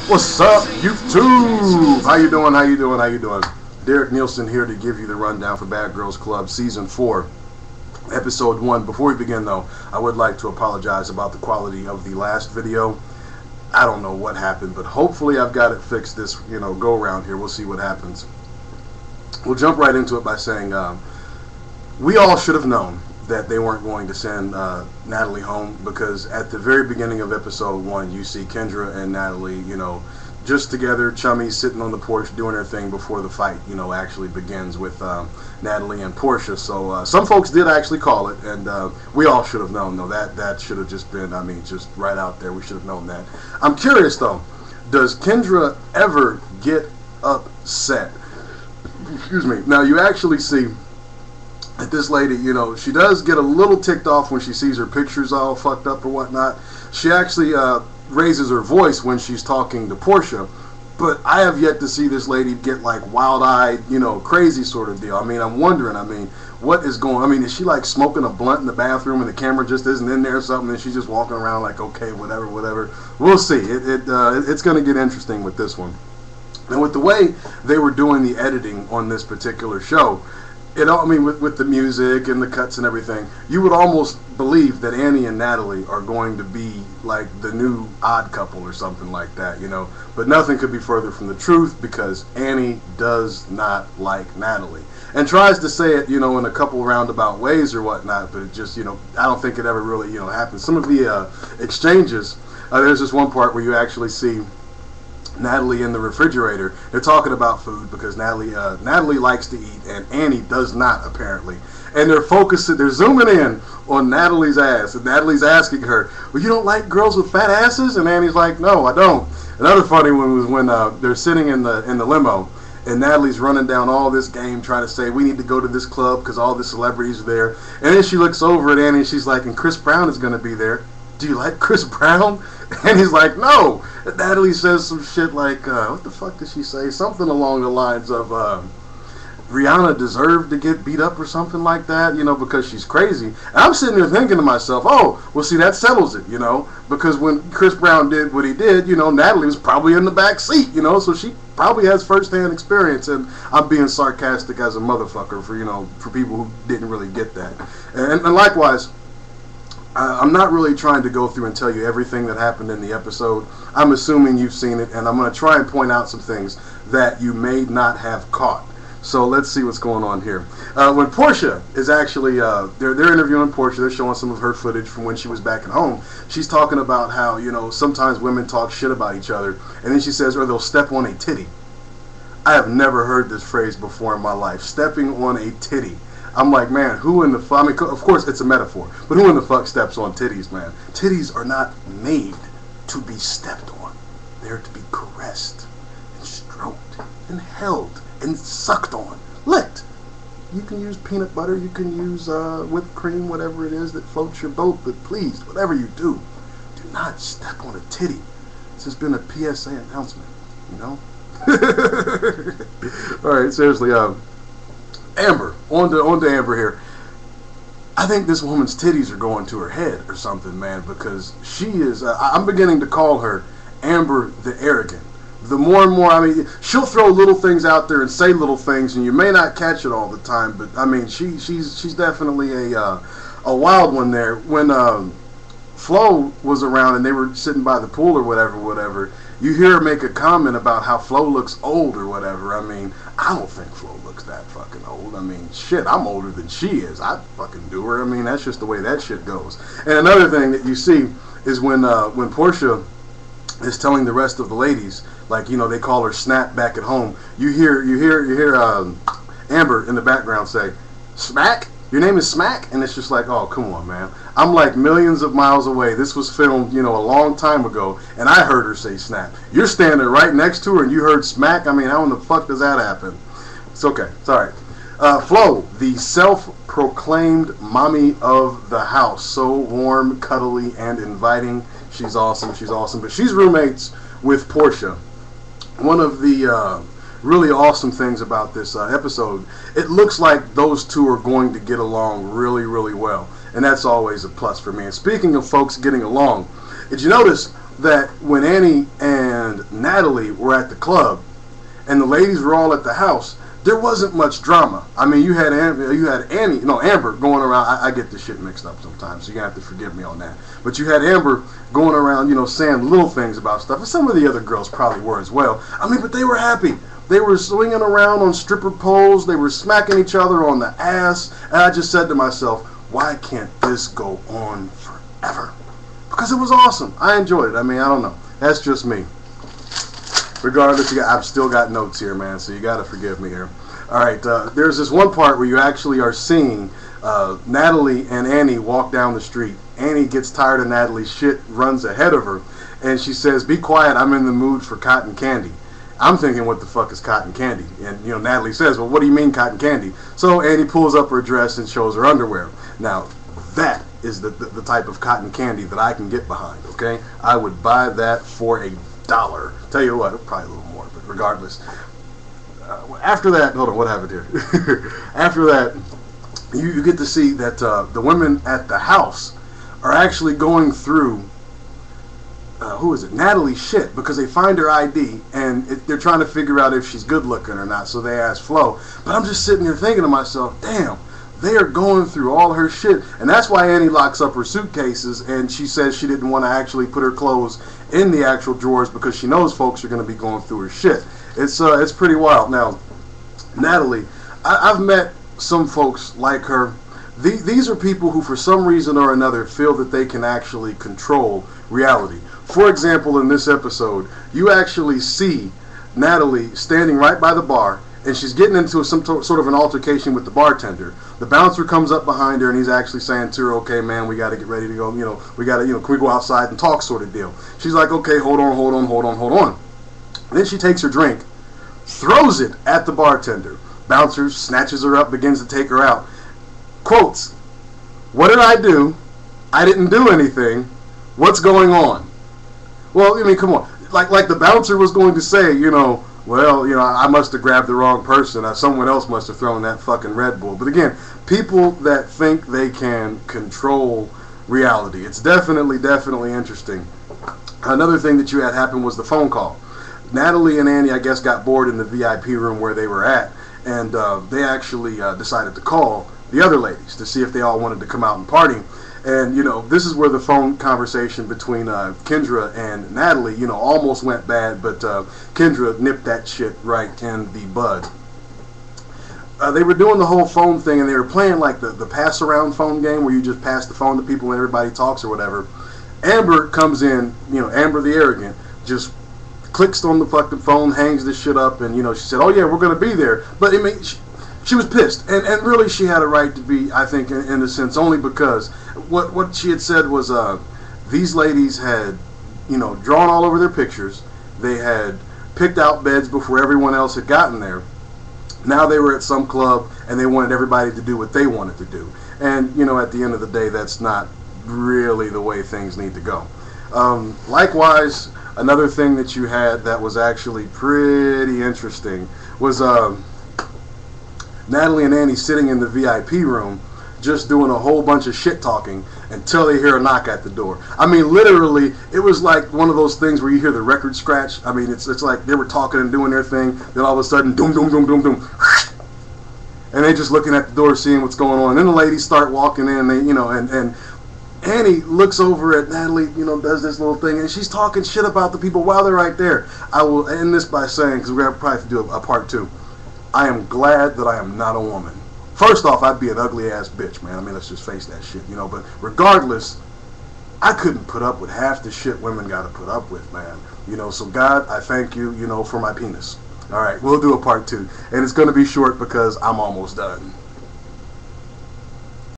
What's up, YouTube? How you doing? How you doing? How you doing? Derek Nielsen here to give you the rundown for Bad Girls Club Season 4, Episode 1. Before we begin, though, I would like to apologize about the quality of the last video. I don't know what happened, but hopefully I've got it fixed this, go around here. We'll see what happens. We'll jump right into it by saying we all should have known that they weren't going to send Natalie home, because at the very beginning of episode 1 you see Kendra and Natalie, just together, chummies, sitting on the porch doing their thing before the fight, actually begins with Natalie and Portia. So some folks did actually call it, and we all should have known, though. That should have just been, just right out there. We should have known that. I'm curious, though, does Kendra ever get upset? Excuse me. Now, you actually see that this lady, she does get a little ticked off when she sees her pictures all fucked up or whatnot. She actually raises her voice when she's talking to Portia, but I have yet to see this lady get like wild-eyed, crazy sort of deal. I'm wondering, what is going on? Is she like smoking a blunt in the bathroom and the camera just isn't in there or something, and she's just walking around like, okay, whatever. We'll see. It's going to get interesting with this one. And with the way they were doing the editing on this particular show, with the music and the cuts and everything, you would almost believe that Annie and Natalie are going to be like the new odd couple or something like that, But nothing could be further from the truth, because Annie does not like Natalie. And tries to say it, in a couple roundabout ways or whatnot, but it just, I don't think it ever really, happens. Some of the exchanges, there's this one part where you actually see Natalie in the refrigerator. They're talking about food because Natalie likes to eat and Annie does not, apparently. And they're zooming in on Natalie's ass, and Natalie's asking her, well, you don't like girls with fat asses? And Annie's like, no, I don't. Another funny one was when they're sitting in the limo, and Natalie's running down all this game trying to say, we need to go to this club because all the celebrities are there. And then she looks over at Annie and she's like, and Chris Brown is going to be there. Do you like Chris Brown? And he's like, no. And Natalie says some shit like, what the fuck did she say? Something along the lines of, Rihanna deserved to get beat up or something like that, because she's crazy. And I'm sitting there thinking to myself, oh, well, see, that settles it, because when Chris Brown did what he did, Natalie was probably in the back seat, so she probably has first-hand experience, and I'm being sarcastic as a motherfucker for people who didn't really get that. And likewise, I'm not really trying to go through and tell you everything that happened in the episode. I'm assuming you've seen it, and I'm going to try and point out some things that you may not have caught. So let's see what's going on here. When Portia is actually, they're interviewing Portia, they're showing some of her footage from when she was back at home. She's talking about how, sometimes women talk shit about each other, and then she says, or they'll step on a titty. I have never heard this phrase before in my life, stepping on a titty. I'm like, man, who in the fuck, of course it's a metaphor, but who in the fuck steps on titties, man? Titties are not made to be stepped on. They're to be caressed and stroked and held and sucked on, licked. You can use peanut butter, you can use whipped cream, whatever it is that floats your boat, but please, whatever you do not step on a titty. This has been a PSA announcement, Alright, seriously, Amber, on to Amber here. I think this woman's titties are going to her head or something, man, because she is, I'm beginning to call her Amber the Arrogant. The more and more, she'll throw little things out there and say little things, and you may not catch it all the time, but, she's definitely a wild one there. When Flo was around and they were sitting by the pool or whatever, you hear her make a comment about how Flo looks old or whatever. I don't think Flo looks that fucking old. Shit, I'm older than she is. I fucking do her. That's just the way that shit goes. And another thing that you see is when Portia is telling the rest of the ladies, like, they call her Snap back at home, you hear Amber in the background say, Smack? Your name is Smack? And it's just like, oh, come on, man. I'm like millions of miles away. This was filmed, a long time ago, and I heard her say Snap. You're standing right next to her and you heard Smack? How in the fuck does that happen? It's okay. It's alright. Flo, the self-proclaimed mommy of the house. So warm, cuddly, and inviting. She's awesome. She's awesome. But she's roommates with Portia. One of the really awesome things about this episode, it looks like those two are going to get along really, really well. and that's always a plus for me. And speaking of folks getting along, did you notice that when Annie and Natalie were at the club and the ladies were all at the house, there wasn't much drama? I mean, you had Amber going around. I get this shit mixed up sometimes, so you're going to have to forgive me on that. But you had Amber going around, saying little things about stuff. And some of the other girls probably were as well. I mean, but they were happy. They were swinging around on stripper poles. They were smacking each other on the ass. And I just said to myself, why can't this go on forever? Because it was awesome. I enjoyed it. I mean, I don't know. That's just me. Regardless, I've still got notes here, man, so you got to forgive me here. All right, there's this one part where you actually are seeing Natalie and Annie walk down the street. Annie gets tired of Natalie's shit, runs ahead of her, and she says, "Be quiet, I'm in the mood for cotton candy." I'm thinking, what the fuck is cotton candy? And, Natalie says, well, what do you mean cotton candy? So Annie pulls up her dress and shows her underwear. Now, that is the type of cotton candy that I can get behind, okay? I would buy that for $1. Tell you what, probably a little more, but regardless. After that, hold on, what happened here? After that, you get to see that the women at the house are actually going through Natalie's shit, because they find her ID and they're trying to figure out if she's good looking or not, so they ask Flo. But I'm just sitting here thinking to myself, damn, they are going through all her shit. And that's why Annie locks up her suitcases, and she says she didn't want to actually put her clothes in the actual drawers because she knows folks are going to be going through her shit. It's pretty wild. Now, Natalie, I've met some folks like her. These are people who, for some reason or another, feel that they can actually control reality. For example, in this episode, you actually see Natalie standing right by the bar, and she's getting into some sort of an altercation with the bartender. The bouncer comes up behind her, and he's actually saying to her, "Okay, man, we got to get ready to go. We got to, can we go outside and talk?" sort of deal. She's like, "Okay, hold on." Then she takes her drink, throws it at the bartender. Bouncer snatches her up, begins to take her out. Quotes, "What did I do? I didn't do anything. What's going on?" Well, I mean, come on. Like the bouncer was going to say, well, I must have grabbed the wrong person. Someone else must have thrown that fucking Red Bull. But again, people that think they can control reality. It's definitely interesting. Another thing that you had happen was the phone call. Natalie and Annie, I guess, got bored in the VIP room where they were at, and they actually decided to call the other ladies to see if they all wanted to come out and party. And, this is where the phone conversation between Kendra and Natalie, almost went bad, but Kendra nipped that shit right in the bud. They were doing the whole phone thing, and they were playing like the pass-around phone game where you just pass the phone to people and everybody talks or whatever. Amber comes in, Amber the arrogant, just clicks on the fucking phone, hangs this shit up, and, she said, "Oh, yeah, we're going to be there." But, I mean, she was pissed, and really she had a right to be, I think, in a sense, only because what she had said was these ladies had, drawn all over their pictures. They had picked out beds before everyone else had gotten there. Now they were at some club, and they wanted everybody to do what they wanted to do. And, at the end of the day, that's not really the way things need to go. Likewise, another thing that you had that was actually pretty interesting was Natalie and Annie sitting in the VIP room just doing a whole bunch of shit talking until they hear a knock at the door. I mean, literally, it was like one of those things where you hear the record scratch. I mean, it's like they were talking and doing their thing, then all of a sudden, doom, doom, doom, doom, doom, and they just looking at the door, seeing what's going on. And then the ladies start walking in, and Annie looks over at Natalie, does this little thing, and she's talking shit about the people while they're right there. I will end this by saying, because we're going to probably have to do a part 2, I am glad that I am not a woman. First off, I'd be an ugly ass bitch, man. I mean, let's just face that shit, But regardless, I couldn't put up with half the shit women got to put up with, man. So God, I thank you, for my penis. All right, we'll do a part 2. And it's going to be short because I'm almost done.